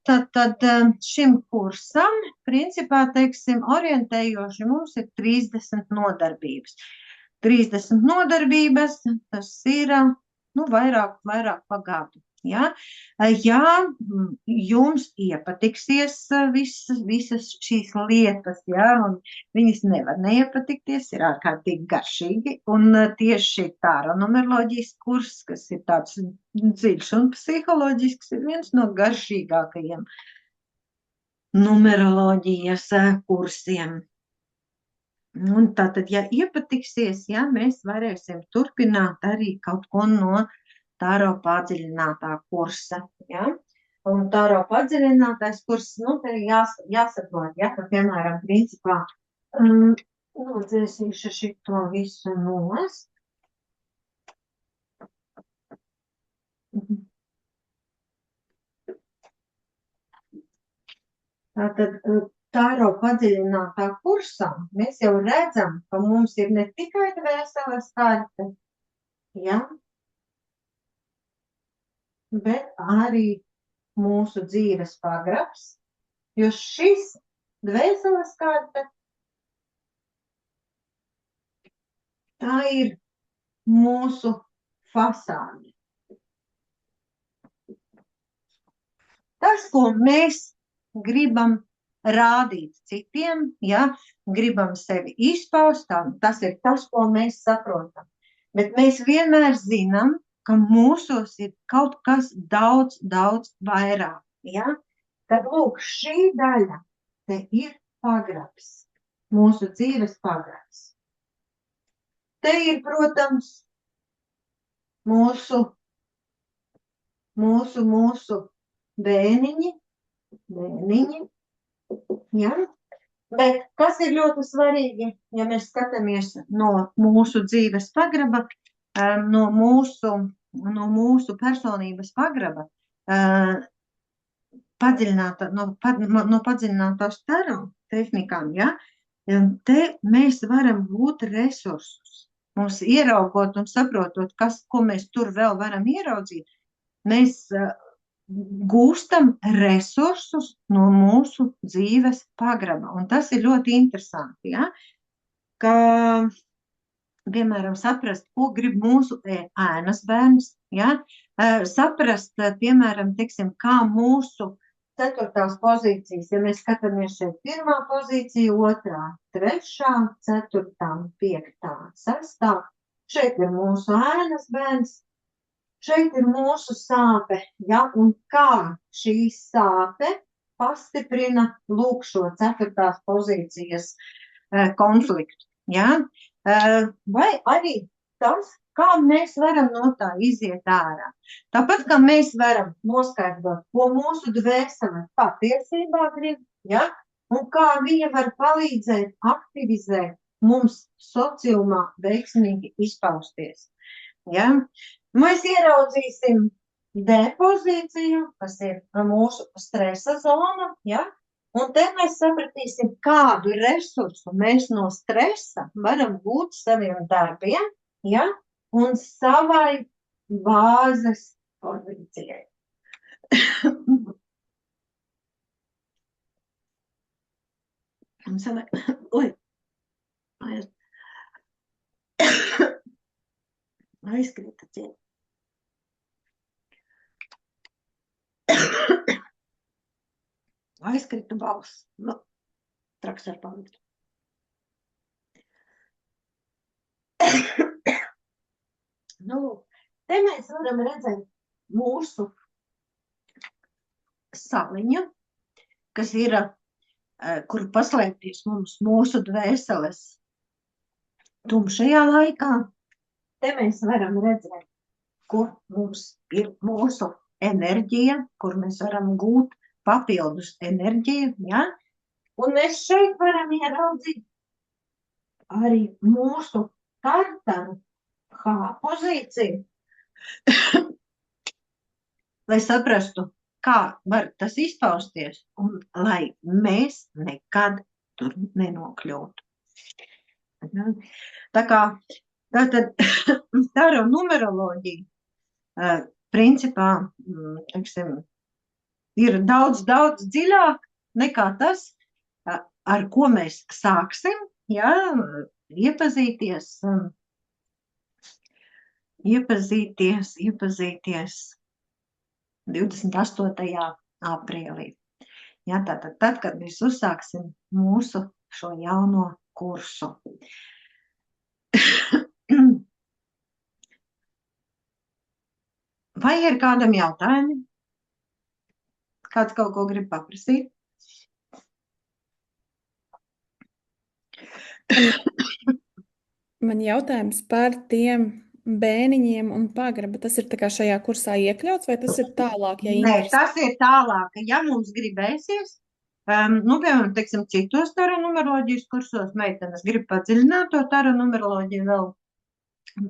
tad šim kursam, principā, teiksim, orientējoši mums ir 30 nodarbības. 30 nodarbības, tas ir, vairāk pa gadu. Ja? Ja jums iepatiksies visas šīs lietas, ja, un viņas nevar neiepatikties, ir ārkārtīgi garšīgi, un tieši tāra numeroloģijas kurs, kas ir tāds dziļš un psiholoģisks, ir viens no garšīgākajiem numeroloģijas kursiem. Un tātad, ja iepatiksies, ja, mēs varēsim turpināt arī kaut ko no tāro padziļinātā kursa, ja. Un tāro padziļinātais kurs, te ir jāsaprot, ja, ka, piemēram, principā, nodzēsīšu šito visu nost. Tātad, tāro padziļinātā kursā mēs jau redzam, ka mums ir ne tikai dvēseles karte, ja, bet arī mūsu dzīves pagrabs, jo šis dvēseles karte, tā ir mūsu fasāde. Tas, ko mēs gribam rādīt citiem, ja, gribam sevi izpaust, tas ir tas, ko mēs saprotam. Bet mēs vienmēr zinām, ka mūsos ir kaut kas daudz, daudz vairāk. Ja? Tad, lūk, šī daļa te ir pagrabs, mūsu dzīves pagrabs. Te ir, protams, mūsu bēniņi, ja? Bet kas ir ļoti svarīgi, ja mēs skatāmies no mūsu dzīves pagraba, no mūsu personības pagraba, no padziļinātās taro tehnikām, ja? Te mēs varam gūt resursus. Mums ieraugot un saprotot, ko mēs tur vēl varam ieraudzīt, mēs gūstam resursus no mūsu dzīves pagraba. Un tas ir ļoti interesanti, ja? Ka, piemēram, saprast, ko grib mūsu ēnas bērns, ja? Saprast, piemēram, teiksim, kā mūsu 4. pozīcijas, ja mēs skatāmies šeit 1. pozīcija, 2., 3., 4., 5., 6., šeit ir mūsu ēnas bērns, šeit ir mūsu sāpe, ja, un kā šī sāpe pastiprina lūk šo 4. pozīcijas konfliktu, ja, vai arī tas, kā mēs varam no tā iziet ārā. Tāpat, kā mēs varam noskaidrot, ko mūsu dvēsele patiesībā grib, ja, un kā viņa var palīdzēt aktivizēt mums sociumā veiksmīgi izpausties, ja. Mēs ieraudzīsim D pozīciju, kas ir mūsu stresa zona, ja? Un te mēs sapratīsim, kādu resursu mēs no stresa varam gūt saviem darbiem, ja? Un savai bāzes pozīcijai. Un savai, aizkrita ciet. Aizkrita balss. Traks var palikt. Te mēs varam redzēt mūsu saliņu, kas ir, kur paslēpties mūsu dvēseles tumšajā laikā. Te mēs varam redzēt, kur mums ir mūsu enerģija, kur mēs varam gūt papildus enerģiju, ja? Un mēs šeit varam ieraudzīt arī mūsu kartaru H pozīciju. lai saprastu, kā var tas izpausties, un lai mēs nekad tur nenokļūtu. Tā kā tātad taro numeroloģija principā, teiksim, ir daudz dziļāk nekā tas, ar ko mēs sāksim, ja, iepazīties 28. aprīlī. Ja, tātad, kad mēs uzsāksim mūsu šo jauno kursu. Vai ir kādam jautājumi? Kāds kaut ko grib paprasīt? Man jautājums par tiem bēniņiem un pagraba. Tas ir tā kā šajā kursā iekļauts, vai tas ir tālāk, ja Nē, interesē? tas ir tālāk, ja mums gribēsies, piemēram, teiksim, citos taro numeroloģijas kursos meitenes grib padziļināt to taro numeroloģiju vēl,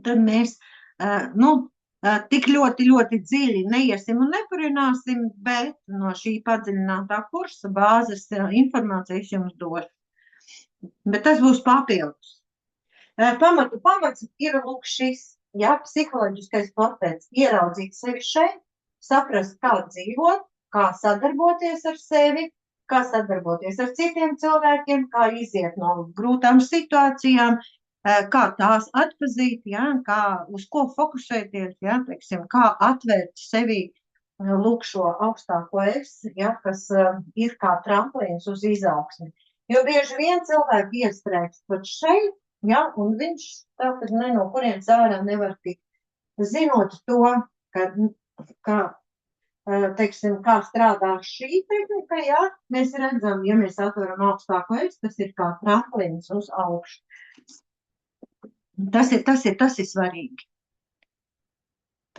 tad mēs, tik ļoti dziļi neiesim un neparunāsim, bet no šī padziļinātā kursa bāzes informācijas jums došu. Bet tas būs papildus. Pamats ir lūk šis, ja, psiholoģiskais portrets, ieraudzīt sevi šeit, saprast, kā dzīvot, kā sadarboties ar sevi, kā sadarboties ar citiem cilvēkiem, kā iziet no grūtām situācijām, kā tās atpazīt, ja, kā uz ko fokusēties, ja, teiksim, kā atvērt sevi lūk šo augstāko es, ja, kas ir kā tramplīns uz izaugsmi. Jo bieži vien cilvēki iestrēgst pat šeit, ja, un viņš tātad no kurienes ārā nevar tikt. Zinot to, teiksim, kā strādā šī tehnika, ja, mēs redzam, ja mēs atveram augstāko es, tas ir kā tramplīns uz augšu. Tas ir svarīgi.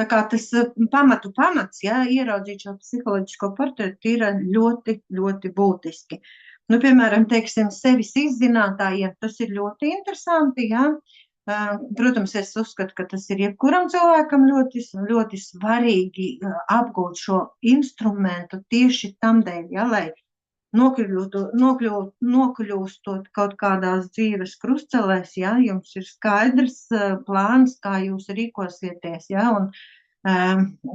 Tā kā tas pamats, ja, ieraudzīt šo psiholoģisko portretu ir ļoti būtiski. Piemēram, teiksim, sevis izzinātājiem tas ir ļoti interesanti, ja. Protams, es uzskatu, ka tas ir jebkuram cilvēkam ļoti svarīgi apgūt šo instrumentu tieši tamdēļ, ja, lai nokļūstot kaut kādās dzīves krustcelēs, ja, jums ir skaidrs plāns, kā jūs rīkosieties, ja, un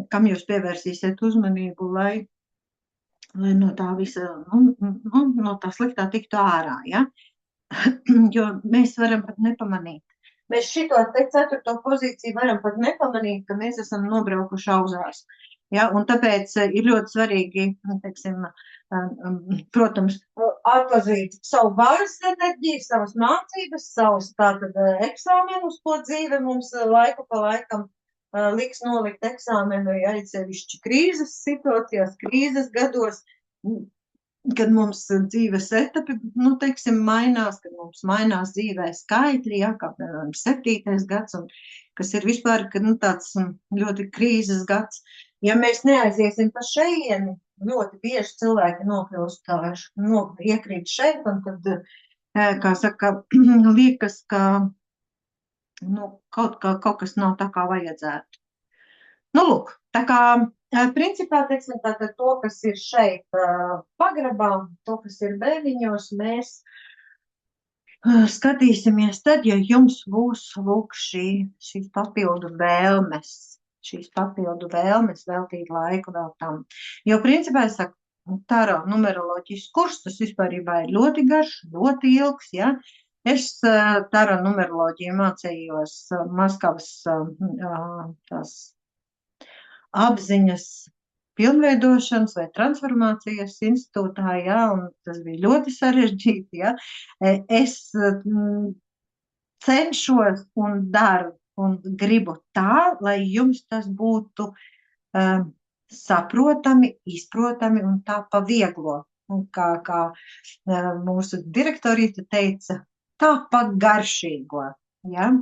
kam jūs pievērsīsiet uzmanību, lai no tā visa, no tā sliktā tiktu ārā, ja? Jo mēs varam pat nepamanīt. Mēs šito te 4. pozīciju varam pat nepamanīt, ka mēs esam nobraukuši auzās. Ja? Un tāpēc ir ļoti svarīgi, teiksim, protams, atpazīt savu varas enerģiju, savas mācības, savus tātad eksāmenus, ko dzīve mums laiku pa laikam liks nolikt eksāmenu, ja sevišķi krīzes situācijās, krīzes gados, kad mums dzīves etapi, teiksim, mainās, kad mums mainās dzīvē skaitļi, ja, kā piemēram 7. gads, un kas ir vispār, kad tāds ļoti krīzes gads. Ja mēs neaiziesim pa šeieni, ļoti bieži cilvēki nokļūst, iekrīt šeit, un tad, kā saka, liekas, ka kaut kas nav tā, kā vajadzētu. Lūk, tā kā, principā, teiksim, tātad to, kas ir šeit pagrabā, to, kas ir bēniņos, mēs skatīsimies tad, ja jums būs, lūk, šīs papildu vēlmes veltīt laiku vēl tam. Jo, principā, es saku, taro numeroloģijas kurs, tas vispārībā ir ļoti garš, ļoti ilgs, ja. Es taro numeroloģiju mācījos Maskavas tās apziņas pilnveidošanas vai transformācijas institūtā, ja, un tas bija ļoti sarežģīti, ja. Es cenšos un daru un gribu tā, lai jums tas būtu saprotami, izprotami un tā pavieglo. Un kā mūsu direktorīte teica, tā pa garšīgo, ja.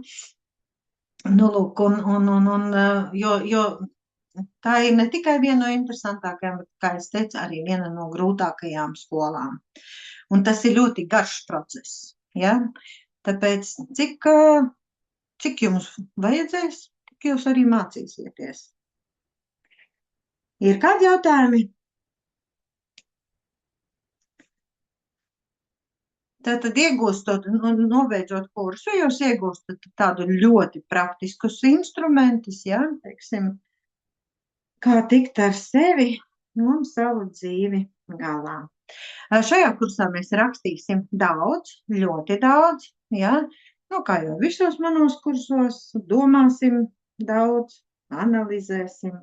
Lūk, jo tā ir ne tikai viena no interesantākajām, bet, kā es teicu, arī viena no grūtākajām skolām. Un tas ir ļoti garš process, ja. Tāpēc, cik jums vajadzēs, tik jūs arī mācīsieties. Ir kādi jautājumi? Tātad iegūstot, nobeidzot kursu, jūs iegūstat tādu ļoti praktiskus instrumentus, ja, teiksim, kā tikt ar sevi un savu dzīvi galā. Šajā kursā mēs rakstīsim daudz, ļoti daudz, ja, kā jau visos manos kursos, domāsim daudz, analizēsim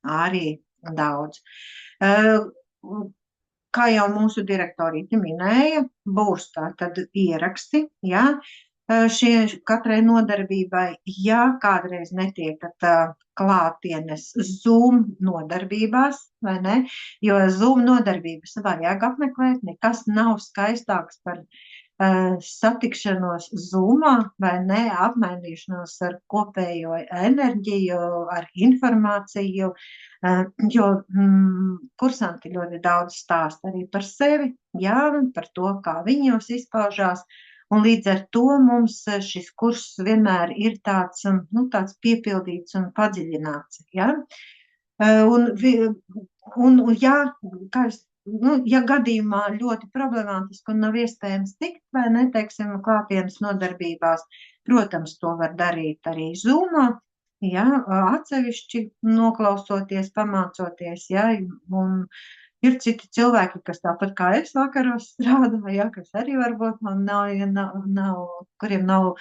arī daudz. Kā jau mūsu direktorīte minēja, būs tātad ieraksti, ja, katrai nodarbībai, ja kādreiz netiekat klātienes Zoom nodarbībās, vai ne, jo Zoom nodarbības vajag apmeklēt, nekas nav skaistāks par satikšanos Zoomā, vai ne, apmainīšanos ar kopējo enerģiju, ar informāciju, jo kursanti ļoti daudz stāst arī par sevi, jā, par to, kā viņos izpaužās, un līdz ar to mums šis kurs vienmēr ir tāds piepildīts un padziļināts, jā. Un jā, ja gadījumā ļoti problemātiski un nav iespējams tikt, vai ne, teiksim, klātienes nodarbībās, protams, to var darīt arī Zoomā, ja, atsevišķi noklausoties, pamācoties, ja, un ir citi cilvēki, kas tāpat kā es vakaros strādā, ja, kas arī varbūt kuriem nav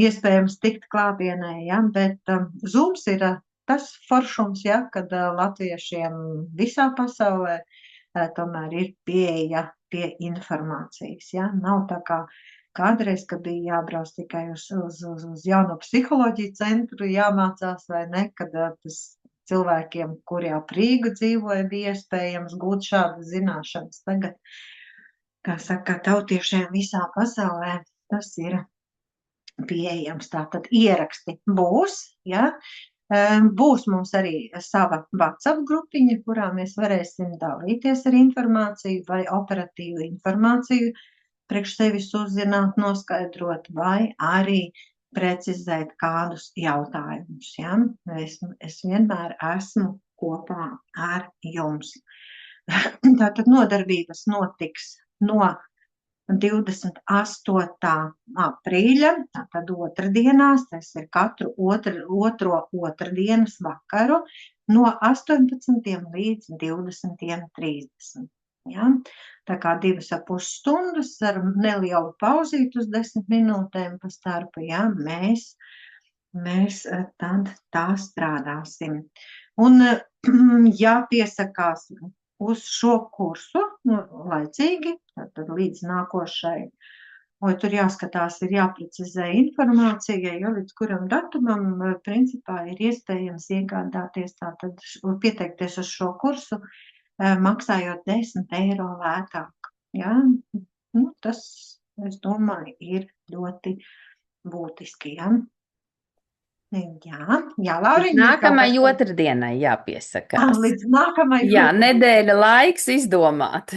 iespējams tikt klātienē, ja, bet Zooms ir tas foršums, ja, kad latviešiem visā pasaulē tomēr ir pieeja pie informācijas, ja, nav tā kā kādreiz, kad bija jābrauc tikai uz jauno psiholoģiju centru, jāmācās, vai ne, kad tas cilvēkiem, kuri ap Rīgu dzīvoja, bija iespējams gūt šādas zināšanas. Tagad, kā saka, tautiešiem visā pasaulē, tas ir pieejams. Tātad ieraksti būs, ja. Būs mums arī sava WhatsApp grupiņa, kurā mēs varēsim dalīties ar informāciju vai operatīvu informāciju, priekš sevis uzzināt, noskaidrot, vai arī precizēt kādus jautājumus. Ja? Es vienmēr esmu kopā ar jums. Tātad nodarbības notiks no 28. aprīļa, tātad otrdienās, tas ir katru otro otrdienas vakaru, no 18. līdz 20:30. Ja? Tā kā 2,5 stundas ar nelielu pauzīti uz 10 minūtēm pa starpu, ja, mēs tad tā strādāsim. Un jāpiesakās uz šo kursu laicīgi, tad līdz nākošai, tur jāskatās, ir jāprecizē informācija, jo līdz kuram datumam principā ir iespējams iegādāties, tātad pieteikties uz šo kursu, maksājot 10 eiro lētāk. Ja? Tas, es domāju, ir ļoti būtiski. Ja? Jā, Lauriņa. Nākamai otrdienai jāpiesakās. Līdz nākamai Jā, nedēļa laiks izdomāt.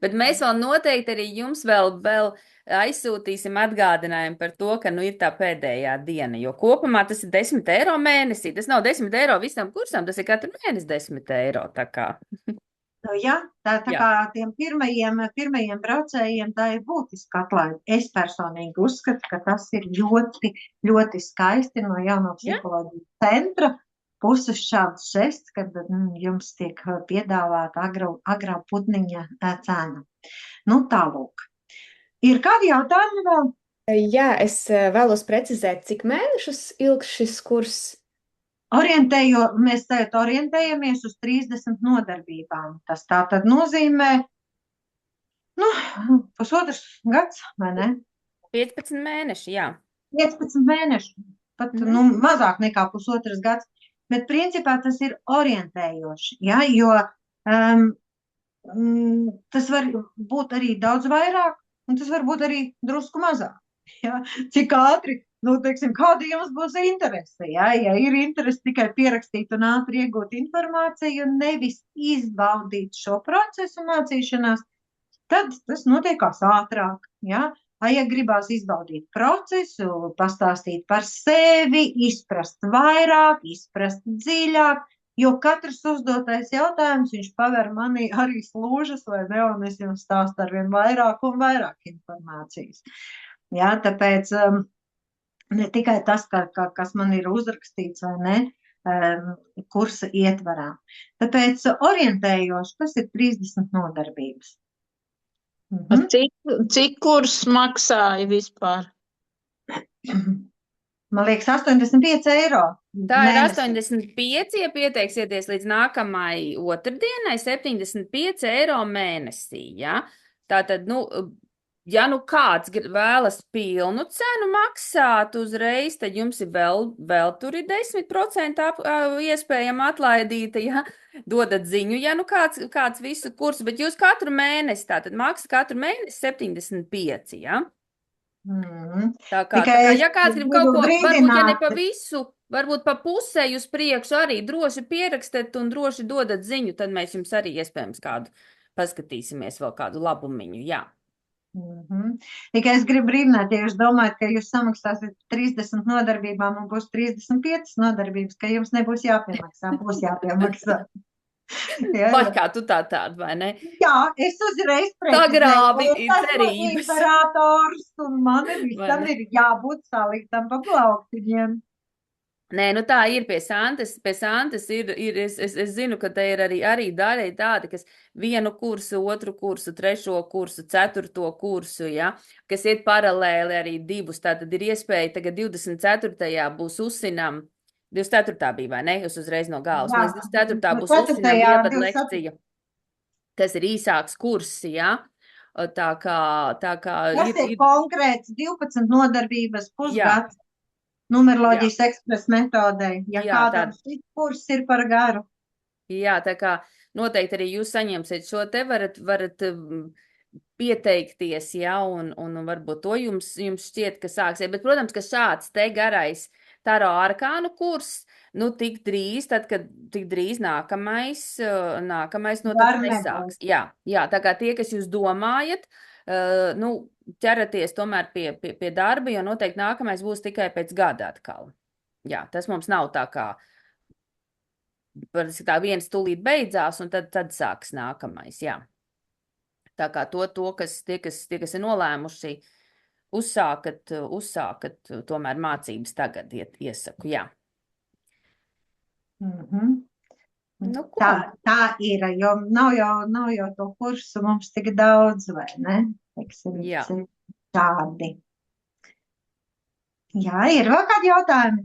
Bet mēs vēl noteikti arī jums vēl aizsūtīsim atgādinājumu par to, ka ir tā pēdējā diena, jo kopumā tas ir 10 eiro mēnesī. Tas nav 10 eiro visam kursam, tas ir katru mēnesi 10 eiro. Tā kā. Ja, tā kā tiem pirmajiem braucējiem tā ir būtiska atlaide. Es personīgi uzskatu, ka tas ir ļoti, ļoti skaisti no jauno psiholoģijas centra puses šāds žests, kad jums tiek piedāvāta agrā putniņa cena. Tālūk. Ir kādi jautājumi vēl? Jā, es vēlos precizēt, cik mēnešus ilgs šis kurs? Mēs tagad orientējamies uz 30 nodarbībām. Tas tā tad nozīmē, pusotrs gads, vai ne? 15 mēneši, jā. 15 mēneši, pat mazāk nekā pusotrs gads, bet principā tas ir orientējoši, ja? Jo tas var būt arī daudz vairāk, un tas var būt arī drusku mazāk. Ja? Cik ātri? Teiksim, kāda jums būs interese, ja ir interese tikai pierakstīt un ātri iegūt informāciju un nevis izbaudīt šo procesu mācīšanās, tad tas notiekās ātrāk, ja gribās izbaudīt procesu, pastāstīt par sevi, izprast vairāk, izprast dziļāk, jo katrs uzdotais jautājums, viņš paver manī arī slūžas, vai ne, un es jums stāstu arvien vairāk un vairāk informācijas. Jā, tāpēc ne tikai tas, kas man ir uzrakstīts, vai ne, kursa ietvarā. Tāpēc orientējoši, tas ir 30 nodarbības. Cik kurs maksāja vispār? Man liekas, 85 eiro. Tā ir mēnesī. 85, ja pieteiksieties līdz nākamai otrdienai, 75 eiro mēnesī, ja? Tātad, ja kāds vēlas pilnu cenu maksāt uzreiz, tad jums ir vēl tur ir 10% iespējama atlaidīta, ja? Dodat ziņu, ja kāds visu kursu, bet jūs katru mēnesi, tātad maksa katru mēnesi 75, ja? Tā kā, ja kāds grib kaut ko, varbūt, ja ne pa visu, varbūt pa pusē uz priekšu arī droši pierakstiet un droši dodat ziņu, tad mēs jums arī iespējams kādu paskatīsimies vēl kādu labumiņu, jā. Tikai es gribu brīdināt, ja jūs domājat, ka jūs samaksāsiet 30 nodarbībām un būs 35 nodarbības, ka jums nebūs jāpiemaksā, būs jāpiemaksā. Vai kā tu tāda, vai ne? Jā, es uzreiz grābi cerības. Imperators, un man visam ir jābūt saliktam pa plauktiņiem. Nē, tā ir pie Santas es zinu, ka te ir arī daļai tādi, kas vienu kursu, otru kursu, trešo kursu, ceturto kursu, ja, kas iet paralēli arī divus, tātad ir iespēja tagad 24. būs uzsinām, 24. bija, vai ne? Jūs uzreiz no galvas. Mēs 24. būs uzsinām ievadu lekcija, kas ir īsāks kurs, ja? Tā kā tas ir konkrēts 12 nodarbības pusgads numeroloģijas ekspres metodei, ja kādam šis kurs ir par garu. Jā, tā kā noteikti arī jūs saņemsiet šo te, varat pieteikties, ja, un varbūt to jums šķiet, ka sāksiet, bet, protams, ka šāds te garais Taro arkānu kurs, tik drīz, tad, kad tik drīz nākamais noteikti nesāks. Jā, tā kā tie, kas jūs domājat, ķeraties tomēr pie darba, jo noteikti nākamais būs tikai pēc gada atkal. Jā, tas mums nav tā kā, tā viens tūlīt beidzās, un tad sāks nākamais, jā. Tā kā tie, kas ir nolēmuši, uzsākat tomēr mācības tagad, iesaku, jā. Tā ir, jo nav jau to kursu mums tik daudz, vai ne? Jā. Tādi. Jā, ir vēl kādi jautājumi?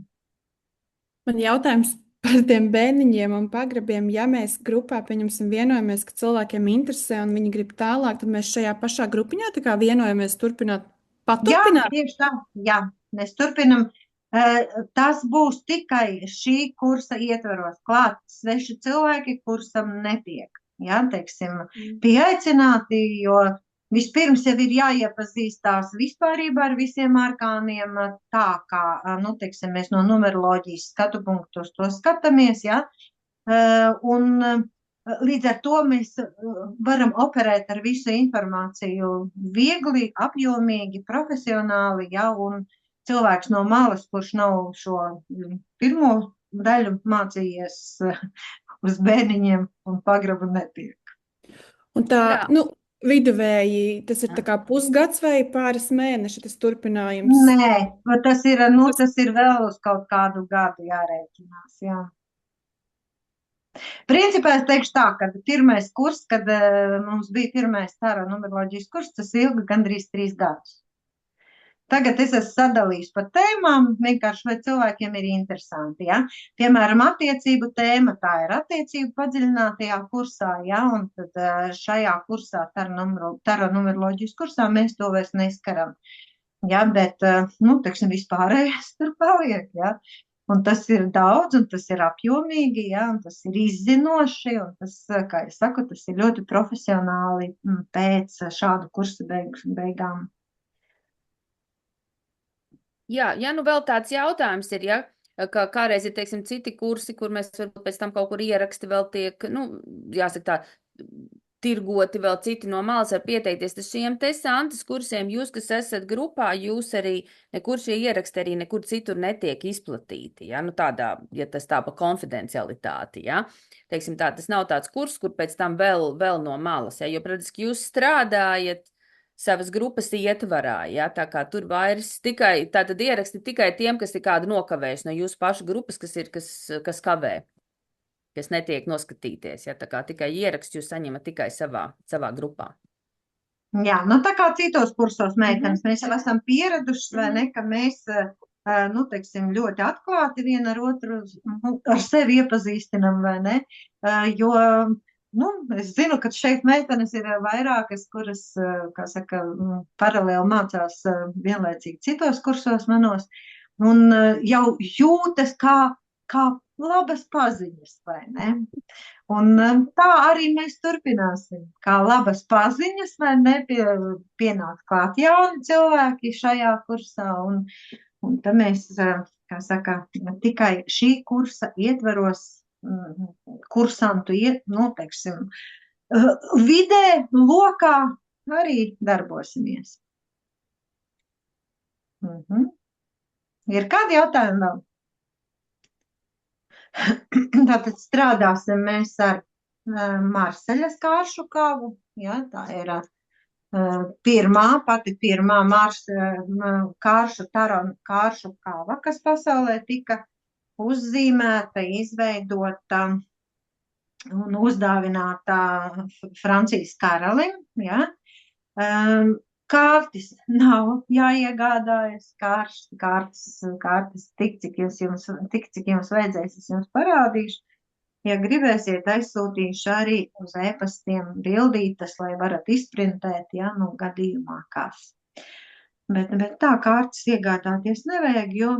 Man jautājums par tiem bērniņiem un pagrabiem. Ja mēs grupā, pieņemsim, vienojamies, ka cilvēkiem interesē un viņi grib tālāk, tad mēs šajā pašā grupiņā tā kā vienojamies paturpināt? Jā, tieši tā. Jā, mēs turpinam. Tas būs tikai šī kursa ietvaros. Klāt sveši cilvēki kursam netiek. Jā, teiksim, pieaicināti, jo vispirms jau ir jāiepazīstās vispārībā ar visiem arkāniem, tā kā, teiksim, mēs no numeroloģijas skatu punktus to skatāmies, jā. Un līdz ar to mēs varam operēt ar visu informāciju viegli, apjomīgi, profesionāli, jā, un cilvēks no malas, kurš nav šo pirmo daļu mācījies uz bērniņiem un pagrabu netiek. Un tā, viduvēji, tas ir tā kā pusgads vai pāris mēneši tas turpinājums? Nē, tas ir vēl uz kaut kādu gadu jārēķinās, jā. Principā es teikšu tā, ka pirmais kurs, kad mums bija pirmais Taro numeroloģijas kurs, tas ilga gandrīz 3 gadus. Tagad es esmu sadalījis pa tēmām, vienkārši vai cilvēkiem ir interesanti, ja. Piemēram, attiecību tēma, tā ir attiecību padziļinātajā kursā, ja, un tad šajā kursā, Taro numeroloģijas kursā, mēs to vairs neskaram. Ja, bet, teiksim, vispārējais tur paliek, ja. Un tas ir daudz, un tas ir apjomīgi, ja, un tas ir izzinoši, un tas, kā es saku, tas ir ļoti profesionāli pēc šādu kursu beigām. Jā, vēl tāds jautājums ir, ja, ka kādreiz ir, teiksim, citi kursi, kur mēs varbūt pēc tam kaut kur ieraksti vēl tiek, jāsaka tā, tirgoti vēl citi no malas var pieteikties uz šiem te Santas kursiem. Jūs, kas esat grupā, jūs arī nekur šie ieraksti arī nekur citur netiek izplatīti, ja? Nu tādā, ja tas tā pa konfidencialitāti, ja? Teiksim tā, tas nav tāds kurs, kur pēc tam vēl no malas, ja? Jo, protams, jūs strādājat savas grupas ietvarā, ja? Tā kā tur vairs tikai, tātad ieraksti tikai tiem, kas ir kādu nokavējuši no jūsu pašu grupas, kas kavē, kas netiek noskatīties, ja? Tā kā tikai ieraksts jūs saņemat tikai savā grupā. Jā, nu tā kā citos kursos meitenes, mēs jau esam pieraduši, vai ne, ka mēs, nu, teiksim, ļoti atklāti viena ar otru, ar sevi iepazīstinam, vai ne, jo, nu, es zinu, ka šeit meitenes ir vairākas, kuras, kā saka, paralēli mācās vienlaicīgi citos kursos manos, un jau jūtas kā labas paziņas, vai ne? Un tā arī mēs turpināsim, kā labas paziņas, vai ne, pienāk klāt jauni cilvēki šajā kursā, un tad mēs, kā saka, tikai šī kursa ietvaros, kursantu nu, teiksim, vidē, lokā arī darbosimies. Ir kādi jautājumi vēl? Tātad strādāsim mēs ar Marseļas kāršu kavu, ja, tā ir pati pirmā kāršu kava, kas pasaulē tika uzzīmēta, izveidota un uzdāvināta Francijas karalim, ja. Kārtis nav jāiegādājas, kārtas tik, cik jums vajadzēs, es jums parādīšu. Ja gribēsiet, aizsūtīšu arī uz e-pastiem bildītas, lai varat izprintēt, ja, nu, gadījumā kāds. Bet tā kārtas iegādāties nevajag, jo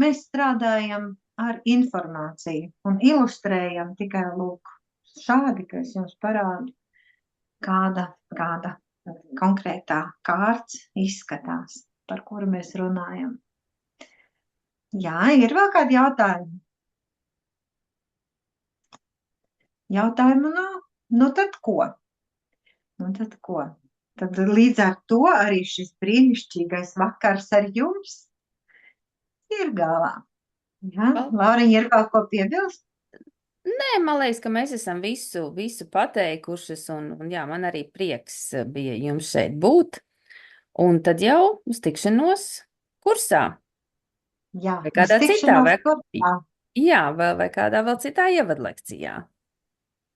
mēs strādājam ar informāciju un ilustrējam tikai lūk šādi, ka es jums parādu, kāda konkrētā kārts izskatās, par kuru mēs runājam. Jā, ir vēl kādi jautājumi? Jautājumu nav? Nu tad ko? Tad līdz ar to arī šis brīnišķīgais vakars ar jums ir galā. Jā, Lauriņa, ir vēl ko piebilst? Nē, man liekas, ka mēs esam visu pateikušas, un jā, man arī prieks bija jums šeit būt. Un tad jau uz tikšanos kursā. Jā, vai kādā citā, kursā. Jā, vai kādā vēl citā ievadlekcijā.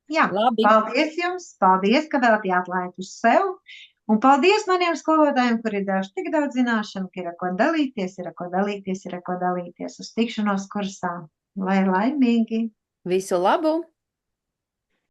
Jā, labi. Paldies jums, paldies, ka veltījāt laiku uz sev, un paldies maniem skolotājiem, kuri ir devuši tik daudz zināšanu, ka ir ko dalīties, uz tikšanos kursā. Lai laimīgi! Visu labu!